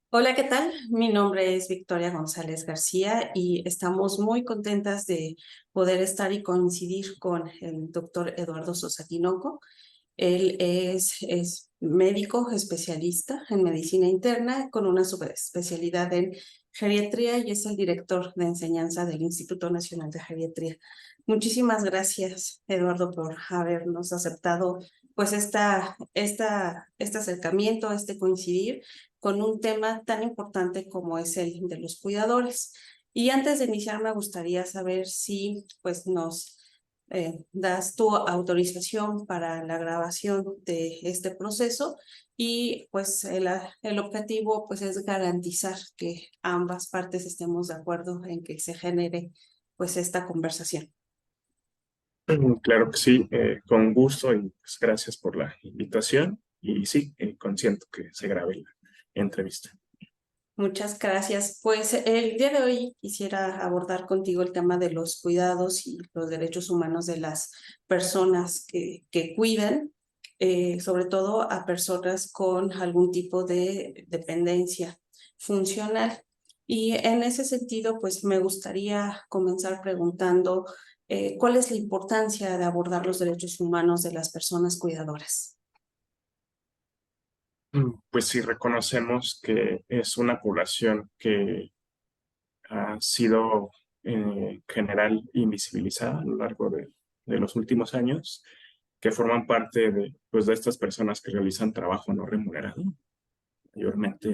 Hola, ¿qué tal? Mi nombre es Victoria González García y estamos muy contentas de poder estar y coincidir con el doctor Eduardo Sosa Tinoco. Él es médico especialista en medicina interna con una subespecialidad en geriatría y es el director de enseñanza del Instituto Nacional de Geriatría. Muchísimas gracias, Eduardo, por habernos aceptado pues este acercamiento, este coincidir con un tema tan importante como es el de los cuidadores. Y antes de iniciar, me gustaría saber si pues nos das tu autorización para la grabación de este proceso y pues el objetivo pues es garantizar que ambas partes estemos de acuerdo en que se genere pues esta conversación. Claro que sí, con gusto y pues, gracias por la invitación. Y sí, consiento que se grabe la entrevista. Muchas gracias. Pues el día de hoy quisiera abordar contigo el tema de los cuidados y los derechos humanos de las personas que cuidan, sobre todo a personas con algún tipo de dependencia funcional. Y en ese sentido, pues me gustaría comenzar preguntando ¿cuál es la importancia de abordar los derechos humanos de las personas cuidadoras? Pues sí, reconocemos que es una población que ha sido en general invisibilizada a lo largo de los últimos años, que forman parte pues, de estas personas que realizan trabajo no remunerado, mayormente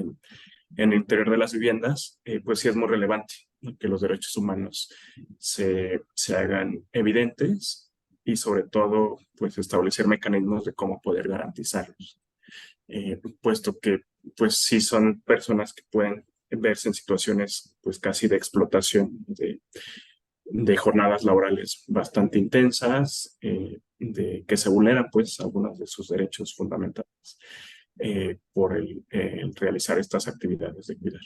en el interior de las viviendas, pues sí es muy relevante, ¿no?, que los derechos humanos se hagan evidentes y sobre todo pues establecer mecanismos de cómo poder garantizarlos, puesto que pues sí son personas que pueden verse en situaciones pues casi de explotación, de jornadas laborales bastante intensas, de que se vulneran pues algunos de sus derechos fundamentales por el realizar estas actividades de cuidar.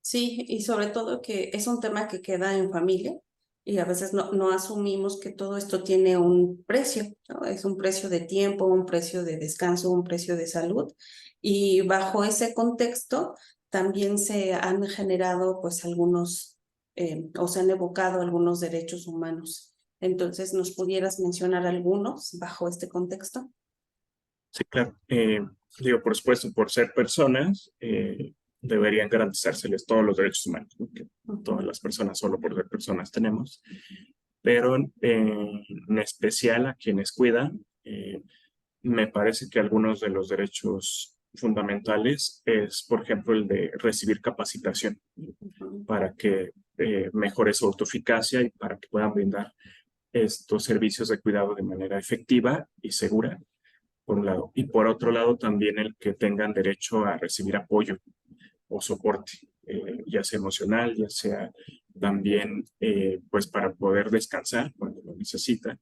Sí, y sobre todo que es un tema que queda en familia y a veces no asumimos que todo esto tiene un precio, ¿no? Es un precio de tiempo, un precio de descanso, un precio de salud. Y bajo ese contexto también se han generado pues algunos o se han evocado algunos derechos humanos. Entonces, ¿nos pudieras mencionar algunos bajo este contexto? Sí, claro. Digo, por supuesto, por ser personas, deberían garantizárseles todos los derechos humanos, ¿no?, que todas Ujú. las personas, solo por ser personas, tenemos. Pero en especial a quienes cuidan, me parece que algunos de los derechos fundamentales es, por ejemplo, el de recibir capacitación Ujú. para que mejore su autoeficacia y para que puedan brindar estos servicios de cuidado de manera efectiva y segura, por un lado. Y por otro lado, también el que tengan derecho a recibir apoyo o soporte, ya sea emocional, ya sea también, pues para poder descansar cuando lo necesitan.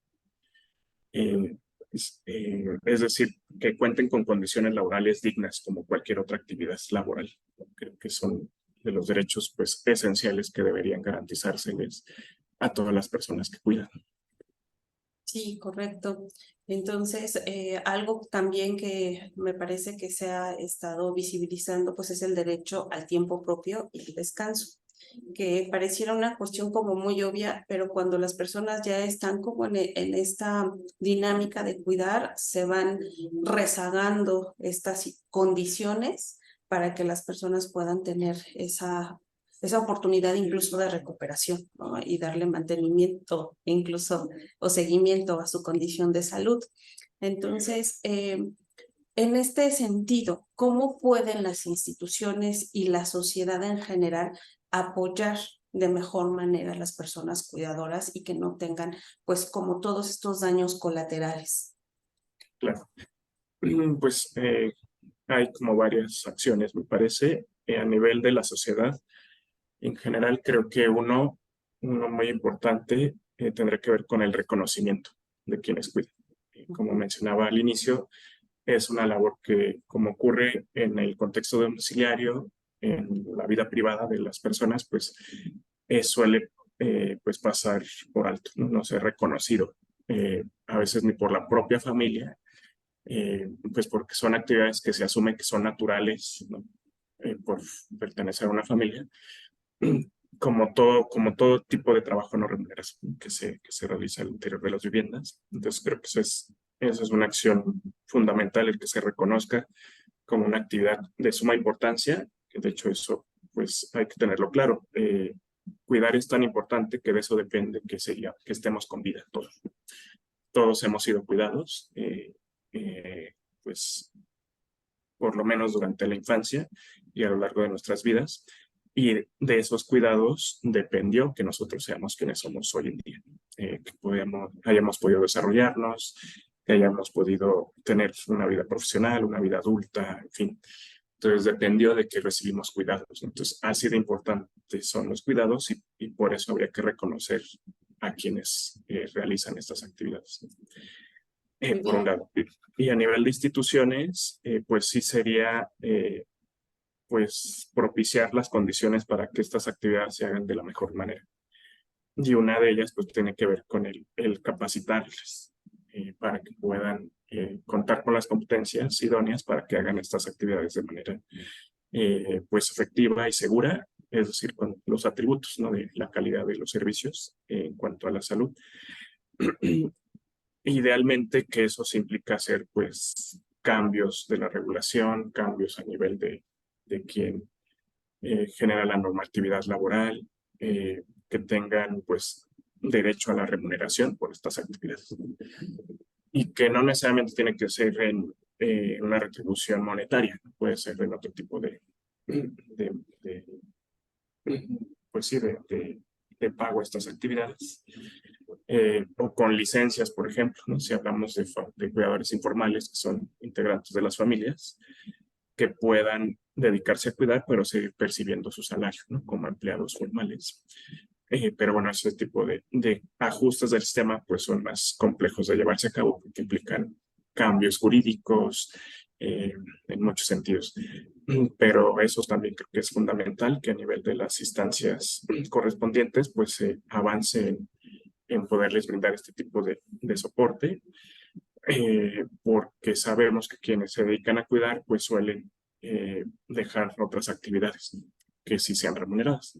Es decir, que cuenten con condiciones laborales dignas como cualquier otra actividad laboral. Creo que son de los derechos pues, esenciales que deberían garantizárseles a todas las personas que cuidan. Sí, correcto. Entonces, algo también que me parece que se ha estado visibilizando, pues es el derecho al tiempo propio y el descanso, que pareciera una cuestión como muy obvia, pero cuando las personas ya están como en esta dinámica de cuidar, se van rezagando estas condiciones para que las personas puedan tener esa oportunidad incluso de recuperación, ¿no? Y darle mantenimiento incluso o seguimiento a su condición de salud. Entonces, en este sentido, ¿cómo pueden las instituciones y la sociedad en general apoyar de mejor manera a las personas cuidadoras y que no tengan, pues, como todos estos daños colaterales? Claro. Pues hay como varias acciones, me parece, a nivel de la sociedad. En general, creo que uno muy importante tendrá que ver con el reconocimiento de quienes cuidan. Como mencionaba al inicio, es una labor que, como ocurre en el contexto domiciliario, en la vida privada de las personas, pues suele pues pasar por alto, ¿no? No ser reconocido, a veces ni por la propia familia, pues porque son actividades que se asumen que son naturales, ¿no? por pertenecer a una familia, como todo tipo de trabajo no remunerado que se realiza al interior de las viviendas. Entonces creo que eso es una acción fundamental, el que se reconozca como una actividad de suma importancia, que de hecho eso pues hay que tenerlo claro. Cuidar es tan importante que de eso depende que estemos con vida todos. Todos hemos sido cuidados, pues por lo menos durante la infancia y a lo largo de nuestras vidas. Y de esos cuidados dependió que nosotros seamos quienes somos hoy en día, que hayamos podido desarrollarnos, que hayamos podido tener una vida profesional, una vida adulta, en fin. Entonces dependió de que recibimos cuidados. Entonces, así de importantes son los cuidados y por eso habría que reconocer a quienes realizan estas actividades. Muy Por un bien. lado. Y a nivel de instituciones, pues sí sería pues propiciar las condiciones para que estas actividades se hagan de la mejor manera. Y una de ellas pues tiene que ver con el capacitarles para que puedan contar con las competencias idóneas para que hagan estas actividades de manera pues efectiva y segura, es decir, con los atributos, ¿no?, de la calidad de los servicios en cuanto a la salud. Idealmente que eso se implica hacer pues cambios de la regulación, cambios a nivel de quien genera la normatividad laboral, que tengan pues derecho a la remuneración por estas actividades y que no necesariamente tiene que ser en una retribución monetaria, puede ser en otro tipo de, de pues sí, de pago a estas actividades. O con licencias, por ejemplo, ¿no? Si hablamos de cuidadores informales que son integrantes de las familias, que puedan dedicarse a cuidar, pero seguir percibiendo su salario, ¿no?, como empleados formales. Pero bueno, ese tipo de ajustes del sistema pues son más complejos de llevarse a cabo porque implican cambios jurídicos en muchos sentidos. Pero eso también creo que es fundamental, que a nivel de las instancias correspondientes pues se avance en poderles brindar este tipo de soporte, porque sabemos que quienes se dedican a cuidar pues suelen dejar otras actividades que sí sean remuneradas.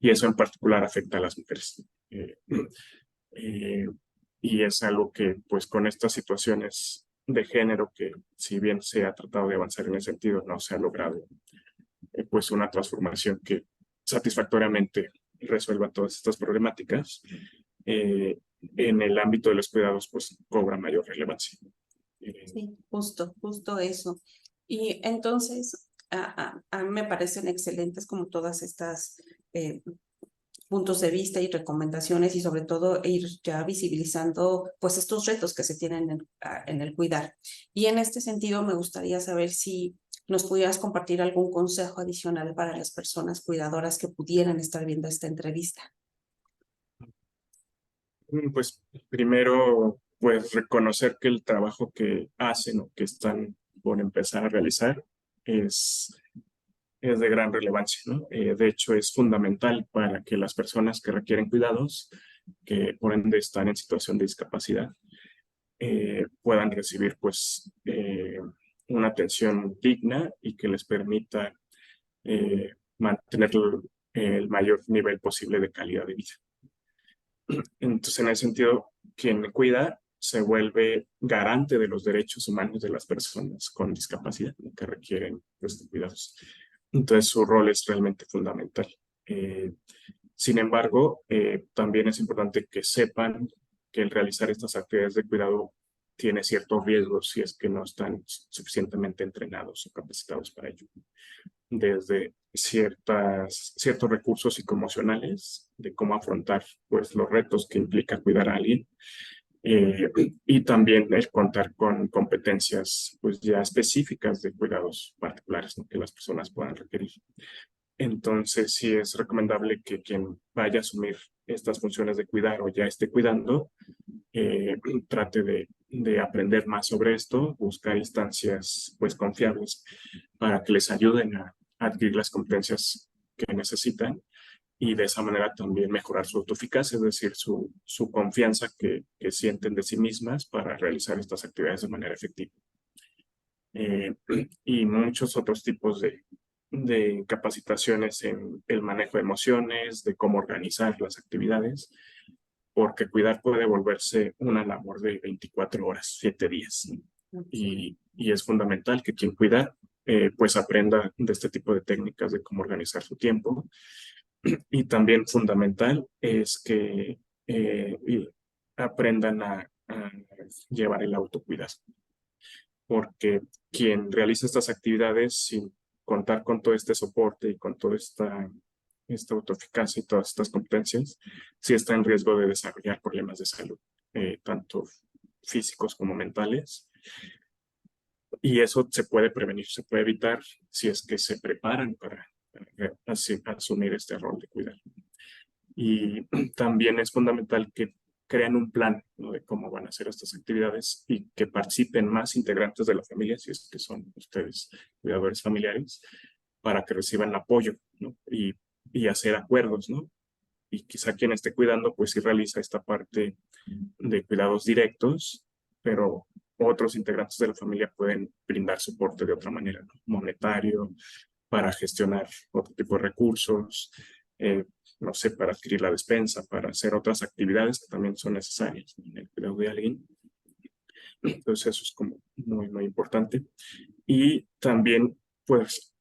Y eso en particular afecta a las mujeres. Eh, y es algo que pues con estas situaciones de género, que si bien se ha tratado de avanzar en ese sentido, no se ha logrado pues una transformación que satisfactoriamente resuelva todas estas problemáticas. En el ámbito de los cuidados pues cobra mayor relevancia. Sí, justo eso. Y entonces, a mí me parecen excelentes como todas estas puntos de vista y recomendaciones y sobre todo ir ya visibilizando pues estos retos que se tienen en el cuidar. Y en este sentido me gustaría saber si nos pudieras compartir algún consejo adicional para las personas cuidadoras que pudieran estar viendo esta entrevista. Pues primero, pues reconocer que el trabajo que hacen o que están por empezar a realizar es, es de gran relevancia, ¿no? De hecho, es fundamental para que las personas que requieren cuidados, que por ende están en situación de discapacidad, puedan recibir pues una atención digna y que les permita mantener el mayor nivel posible de calidad de vida. Entonces, en ese sentido, quien cuida se vuelve garante de los derechos humanos de las personas con discapacidad, ¿no?, que requieren pues, cuidados. Entonces, su rol es realmente fundamental. Sin embargo, también es importante que sepan que el realizar estas actividades de cuidado tiene ciertos riesgos si es que no están suficientemente entrenados o capacitados para ello. Desde ciertos recursos psicoemocionales de cómo afrontar pues, los retos que implica cuidar a alguien, y también el contar con competencias pues, ya específicas de cuidados particulares, ¿no?, que las personas puedan requerir. Entonces, sí es recomendable que quien vaya a asumir estas funciones de cuidar o ya esté cuidando, trate de aprender más sobre esto, buscar instancias pues confiables para que les ayuden a adquirir las competencias que necesitan y de esa manera también mejorar su autoeficacia, es decir, su confianza que sienten de sí mismas para realizar estas actividades de manera efectiva. Y muchos otros tipos de capacitaciones en el manejo de emociones, de cómo organizar las actividades, porque cuidar puede volverse una labor de 24 horas, 7 días. Y es fundamental que quien cuida pues aprenda de este tipo de técnicas de cómo organizar su tiempo. Y también fundamental es que aprendan a llevar el autocuidado, porque quien realiza estas actividades sin contar con todo este soporte y con toda esta autoeficacia y todas estas competencias, sí está en riesgo de desarrollar problemas de salud, tanto físicos como mentales. Y eso se puede prevenir, se puede evitar si es que se preparan para asumir este rol de cuidar. Y también es fundamental que creen un plan, ¿no?, de cómo van a hacer estas actividades y que participen más integrantes de la familia, si es que son ustedes cuidadores familiares, para que reciban apoyo, ¿no? Y hacer acuerdos, ¿no? Y quizá quien esté cuidando, pues sí realiza esta parte de cuidados directos, pero otros integrantes de la familia pueden brindar soporte de otra manera, ¿no?, monetario, para gestionar otro tipo de recursos, no sé, para adquirir la despensa, para hacer otras actividades que también son necesarias en el cuidado de alguien. Entonces eso es como muy, muy importante. Y también, pues,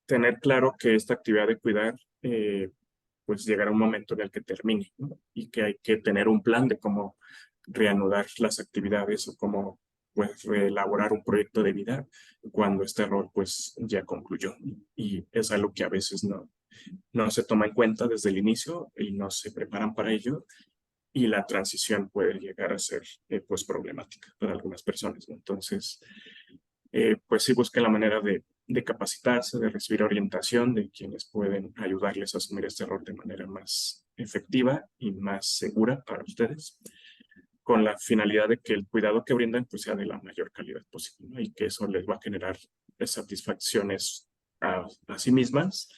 tener claro que esta actividad de cuidar, pues llegará un momento en el que termine, ¿no? Y que hay que tener un plan de cómo reanudar las actividades o cómo pues reelaborar un proyecto de vida cuando este rol pues ya concluyó. Y es algo que a veces no se toma en cuenta desde el inicio y no se preparan para ello, y la transición puede llegar a ser pues problemática para algunas personas, ¿no? Entonces, pues sí busquen la manera de capacitarse, de recibir orientación de quienes pueden ayudarles a asumir este rol de manera más efectiva y más segura para ustedes, con la finalidad de que el cuidado que brindan pues sea de la mayor calidad posible, ¿no? Y que eso les va a generar satisfacciones a sí mismas,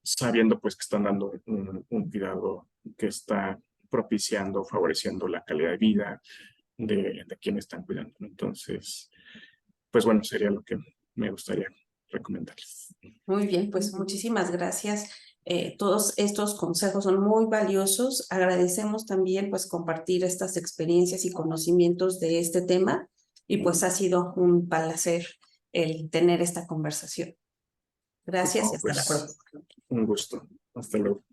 sabiendo pues que están dando un cuidado que está propiciando, favoreciendo la calidad de vida de quienes están cuidando, ¿no? Entonces, pues bueno, sería lo que me gustaría recomendarles. Muy bien, pues muchísimas gracias. Todos estos consejos son muy valiosos. Agradecemos también pues compartir estas experiencias y conocimientos de este tema, y pues ha sido un placer el tener esta conversación. Gracias y No, hasta la pues próxima. un gusto. Hasta luego.